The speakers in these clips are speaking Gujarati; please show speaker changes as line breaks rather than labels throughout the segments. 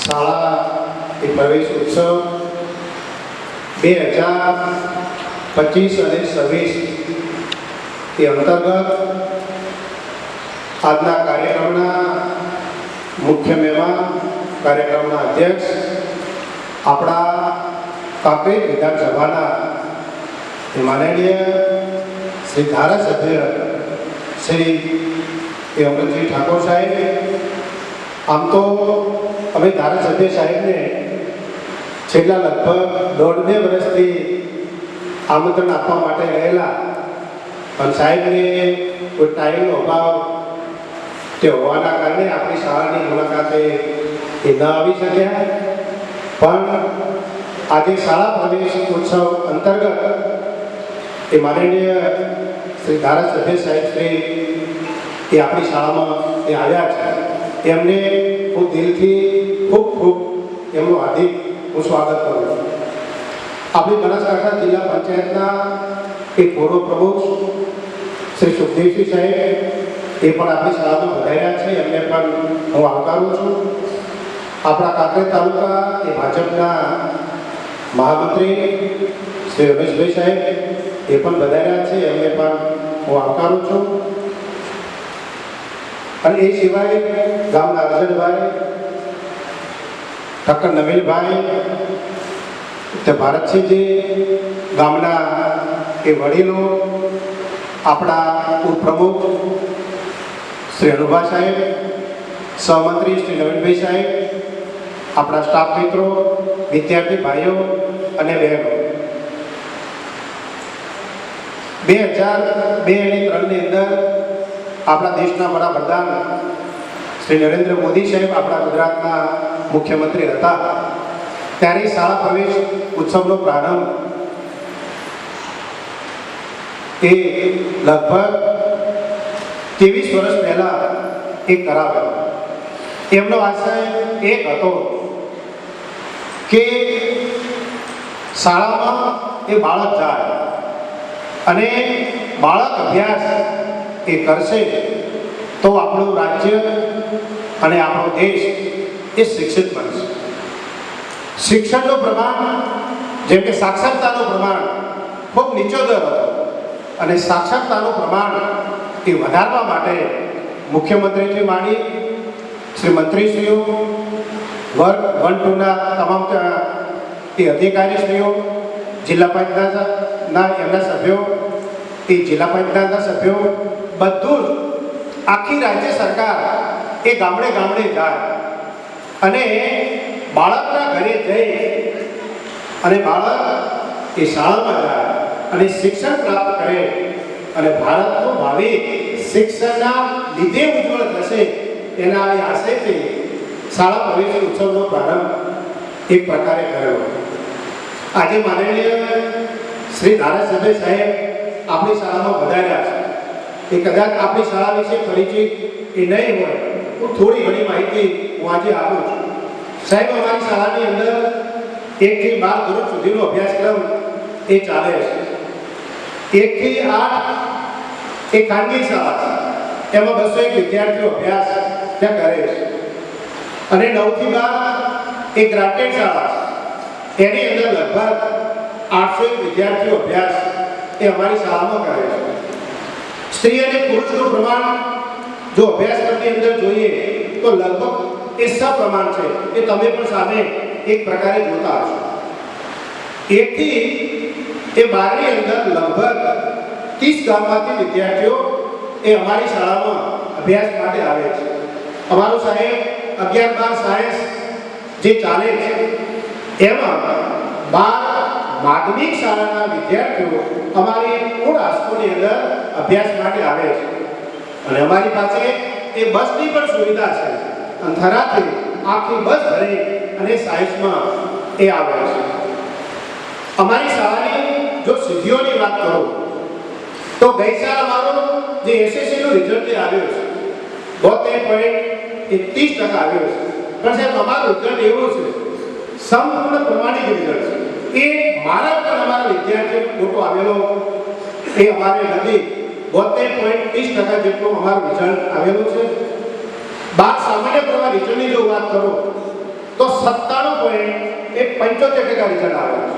શાળા એ પ્રવેશ ઉત્સવ 2025 અને 26 એ અંતર્ગત આજના કાર્યક્રમના મુખ્ય મહેમાન, કાર્યક્રમના અધ્યક્ષ, આપણા કાંકરેજ વિધાનસભાના માનનીય શ્રી ધારાસભ્ય શ્રી અમરજી ઠાકોર સાહેબ, આમ તો અમે ધારાસભ્ય સાહેબને છેલ્લા લગભગ 1.5 વર્ષથી આમંત્રણ આપવા માટે રહેલા, પણ સાહેબને કોઈ ટાઈમનો અભાવ તે હોવાના કારણે આપણી શાળાની મુલાકાતે એ ન આવી શક્યા. પણ આજે શાળા પ્રવેશ ઉત્સવ અંતર્ગત એ માનનીય શ્રી ધારાસભ્ય સાહેબ શ્રી એ આપણી શાળામાં એ આવ્યા છે. એમને હું દિલથી ખૂબ એમનું હાર્દિક હું સ્વાગત કરું છું. આપણી બનાસકાંઠા જિલ્લા પંચાયતના એક પૂર્વ પ્રમુખ શ્રી સુખદેવસિંહ સાહેબ એ પણ આપણી શાળામાં પધાર્યા છે. એમને પણ હું આવકારું છું. આપણા કાંકરેજ તાલુકા એ ભાજપના મહામંત્રી શ્રી રમેશભાઈ સાહેબ એ પણ પધાર્યા છે. એમને પણ હું આવકારું છું. અને એ સિવાય ગામના અર્જનભાઈ, ઠક્કર નવીનભાઈ, ભારતસિંહજી, ગામના એ વડીલો, આપણા ઉપપ્રમુખ શ્રી અનુભા સાહેબ, સહમંત્રી શ્રી નવીનભાઈ સાહેબ, આપણા સ્ટાફ મિત્રો, વિદ્યાર્થી ભાઈઓ અને બહેનો, 2002 અને 2003 ની અંદર આપણા દેશના વડાપ્રધાન શ્રી નરેન્દ્ર મોદી સાહેબ આપણા ગુજરાતના મુખ્યમંત્રી હતા. ત્યારે શાળા પ્રવેશ ઉત્સવનો પ્રારંભ એ લગભગ 23 વર્ષ પહેલા એ કરાવ્યો. એમનો આશય એક હતો કે શાળામાં એ બાળક જાય અને બાળક અભ્યાસ એ કરશે તો આપણું રાજ્ય અને આપણો દેશ એ શિક્ષિત બનશે. શિક્ષણનું પ્રમાણ, જેમ કે સાક્ષરતાનું પ્રમાણ ખૂબ નીચો દર હતો અને સાક્ષરતાનું પ્રમાણ એ વધારવા માટે મુખ્યમંત્રીથી માંડી શ્રી મંત્રીશ્રીઓ, વર્ગ 1-2 ના તમામ એ અધિકારીશ્રીઓ, જિલ્લા પંચાયતના એમના સભ્યો, એ જિલ્લા પંચાયતના સભ્યો, બધું જ આખી રાજ્ય સરકાર એ ગામડે ગામડે જાય અને બાળકના ઘરે જઈ અને બાળક એ શાળામાં જાય અને શિક્ષણ પ્રાપ્ત કરે અને ભારતનું ભાવિ શિક્ષણના લીધે ઉજ્જવળ થશે એના એ આશયથી શાળા પ્રવેશ ઉત્સવનો પ્રારંભ એક પ્રકારે કર્યો. આજે માનનીય શ્રી ધારાસભ્ય સાહેબ આપણી શાળામાં વધાર્યા છે. એ કદાચ આપણી શાળા વિશે પરિચિત એ નહીં હોય, હું થોડી ઘણી માહિતી હું આજે આપું છું. સાહેબ, અમારી શાળાની અંદર 1 થી 12 ધોરણ સુધીનો અભ્યાસક્રમ એ ચાલે છે. 1 થી 8 એ ખાનગી શાળા છે, એમાં 201 વિદ્યાર્થીઓ અભ્યાસ ત્યાં કરે છે. અને 9 થી 12 એ ગ્રાન્ટેડ શાળા છે, એની અંદર લગભગ 801 વિદ્યાર્થીઓ અભ્યાસ એ અમારી શાળામાં કરે છે. સ્ત્રી અને પુરુષનું પ્રમાણ જો અભ્યાસક્રમની અંદર જોઈએ તો લગભગ એ સપ્રમાણ છે. એ તમે પણ સામે એક પ્રકારે જોતા હશો. 1 થી 12 ની અંદર લગભગ 30 ગામમાંથી વિદ્યાર્થીઓ એ અમારી શાળામાં અભ્યાસ માટે આવે છે. અમારું સાહેબ 11-12 સાયન્સ જે ચાલે છે એમાં 12 માધ્યમિક શાળાના વિદ્યાર્થીઓ અમારી મૂળ હાઈસ્કૂલની અંદર અભ્યાસ માટે આવે છે. અને અમારી પાસે એ બસની પણ સુવિધા છે. અંથરાથી આખી બસ ભરી અને સાયન્સમાં એ આવે છે. અમારી શાળાની જો સિદ્ધિઓની વાત કરું તો ગઈ સાલ અમારો જે એસએસસીનું રિઝલ્ટ આવ્યો છે 72.30% આવ્યો છે. પણ સાહેબ, અમારું રિઝલ્ટ એવું છે, સંપૂર્ણ પ્રમાણિક રિઝલ્ટ છે. એ મારા પણ અમારા વિદ્યાર્થીઓ ફોટો આવેલો એ અમારે નથી. 72.30% જેટલું અમારું રિઝલ્ટ આવેલું છે. બાદ સામાન્ય પ્રવાહ રિટર્નની જો વાત કરો તો 97.75% રિઝલ્ટ આવેલું છે.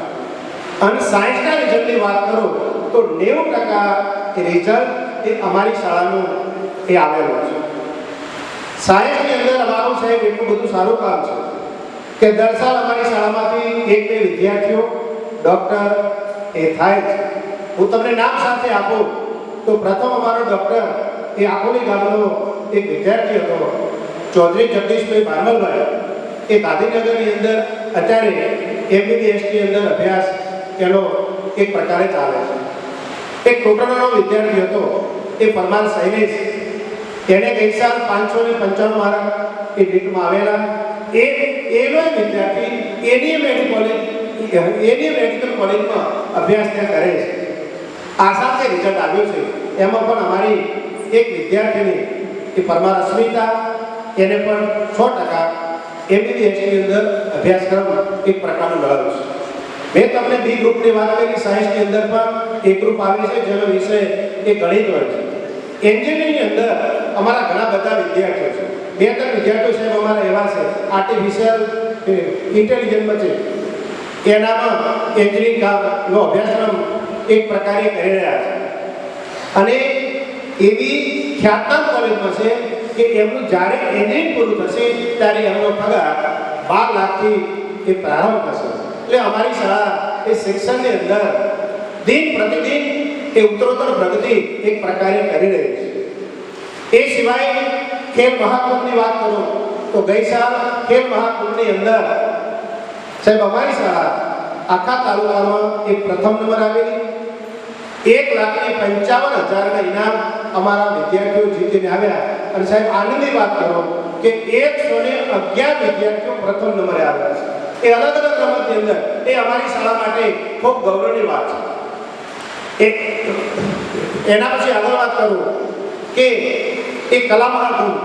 અને સાયન્સના રિઝલ્ટની વાત કરો તો 90% રિઝલ્ટ એ અમારી શાળાનું એ આવેલું છે. સાયન્સની અંદર અમારું સાહેબ એટલું બધું સારું કામ છે કે દર સાલ અમારી શાળામાંથી 1-2 વિદ્યાર્થીઓ ડૉક્ટર એ થાય છે. હું તમને નામ સાથે આપું તો પ્રથમ અમારો ડૉક્ટર એ આકોલી ગામનો એક વિદ્યાર્થી હતો, ચૌધરી જગદીશભાઈ બારમલભાઈ. એ ગાંધીનગરની અંદર અત્યારે MBBSની અંદર અભ્યાસ એનો એક પ્રકારે ચાલે છે. એક ટોટરનો વિદ્યાર્થી હતો એ પરમાર શૈલેષ. એને ગઈ સાલ 595 માર્ક એ નીટમાં આવેલા. એનો વિદ્યાર્થી એનીએમ મેડિકલ કોલેજમાં અભ્યાસ ત્યાં કરે છે. આ સાથે રિઝલ્ટ આવ્યું છે. એમાં પણ અમારી એક વિદ્યાર્થીની એ પરમાર અસ્મિતા, એને પણ 100% MBBSની અંદર અભ્યાસક્રમ એક પ્રકારનું મળ્યું છે. મેં તમને બી ગ્રુપની વાત કરી, સાયન્સની અંદર પણ એક ગ્રુપ આવે છે જેનો વિષય એ ગણિત હોય છે. એન્જિનિયરિંગની અંદર અમારા ઘણા બધા વિદ્યાર્થીઓ છે. 2-3 વિદ્યાર્થીઓ સાહેબ અમારા એવા છે આર્ટિફિશિયલ ઇન્ટેલિજન્સમાં છે, એનામાં એન્જિનિયરિંગનો અભ્યાસક્રમ એક પ્રકારે કરી રહ્યા છે. અને એવી ખ્યાતનામ કોલેજમાં છે કે એમનું જ્યારે એન્જિનિયરિંગ પૂરું થશે ત્યારે એમનો પગાર 12 લાખથી એ પ્રારંભ થશે. એટલે અમારી શાળા એ શિક્ષણની અંદર દિન પ્રતિદિન એ ઉત્તરોત્તર પ્રગતિ એક પ્રકારે કરી રહી છે. એ સિવાય ખેલ મહાકુંભની વાત કરું તો ગઈ સાલ ખેલ મહાકુંભની અંદર સાહેબ અમારી શાળા આખા તાલુકામાં એક પ્રથમ નંબર આવેલી. 1,55,000 ઇનામ અમારા વિદ્યાર્થીઓ જીતીને આવ્યા. અને સાહેબ આનંદની વાત કરો કે 111 વિદ્યાર્થીઓ પ્રથમ નંબરે આવ્યા છે. એ અલગ અલગ રમતની અંદર એ અમારી શાળા માટે ખૂબ ગૌરવની વાત છે. એના પછી આગળ વાત કરું કે એ કલા મહાકુંભ,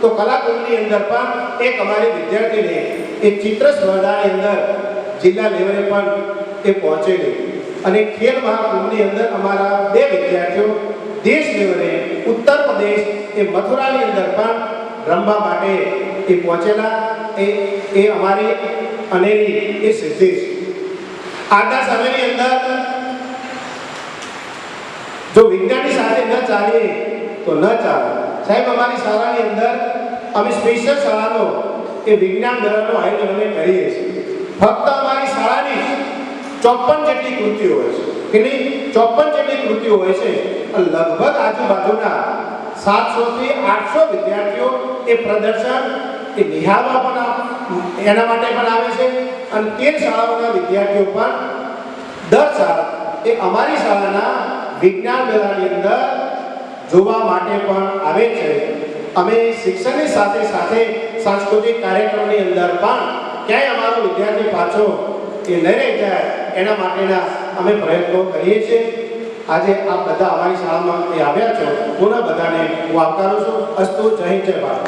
તો કલાકુંભની અંદર પણ એક અમારી વિદ્યાર્થીને એ ચિત્ર સ્પર્ધાની અંદર જિલ્લા લેવલે પણ એ પહોંચેલી. અને ખેલ મહાકુંભની અંદર અમારા 2 વિદ્યાર્થીઓ દેશ લેવલે ઉત્તર પ્રદેશ એ મથુરાની અંદર પણ રમવા માટે એ પહોંચેલા. એ અમારી અનેરી એ સિદ્ધિ છે. આજના સમયની અંદર જો વિજ્ઞાનની સાથે ન ચાલીએ તો ન ચાલે. સાહેબ અમારી શાળાની અંદર અમે સ્પેશિયલ શાળાનો એ વિજ્ઞાન મેળાનું આયોજન અમે કરીએ છીએ. ફક્ત અમારી શાળાની 54 જેટલી કૃતિઓ હોય છે કે નહીં, 54 જેટલી કૃતિઓ હોય છે. લગભગ આજુબાજુના 700 થી 800 વિદ્યાર્થીઓ એ પ્રદર્શન એ નિહાળવા પણ એના માટે પણ આવે છે. અને 13 શાળાઓના વિદ્યાર્થીઓ પણ દર સાલ એ અમારી શાળાના વિજ્ઞાન મેળાની અંદર જોવા માટે પણ આવે છે. અમે શિક્ષણની સાથે સાથે સાંસ્કૃતિક કાર્યક્રમની અંદર પણ ક્યાંય અમારો વિદ્યાર્થી પાછો એ ન રહી જાય એના માટેના અમે પ્રયત્નો કરીએ છીએ. આજે આ બધા અમારી શાળામાં એ આવ્યા છો, પુનઃ બધાને હું આવકારું છું. અસ્તુ. જય હિન્દ, જય ભારત.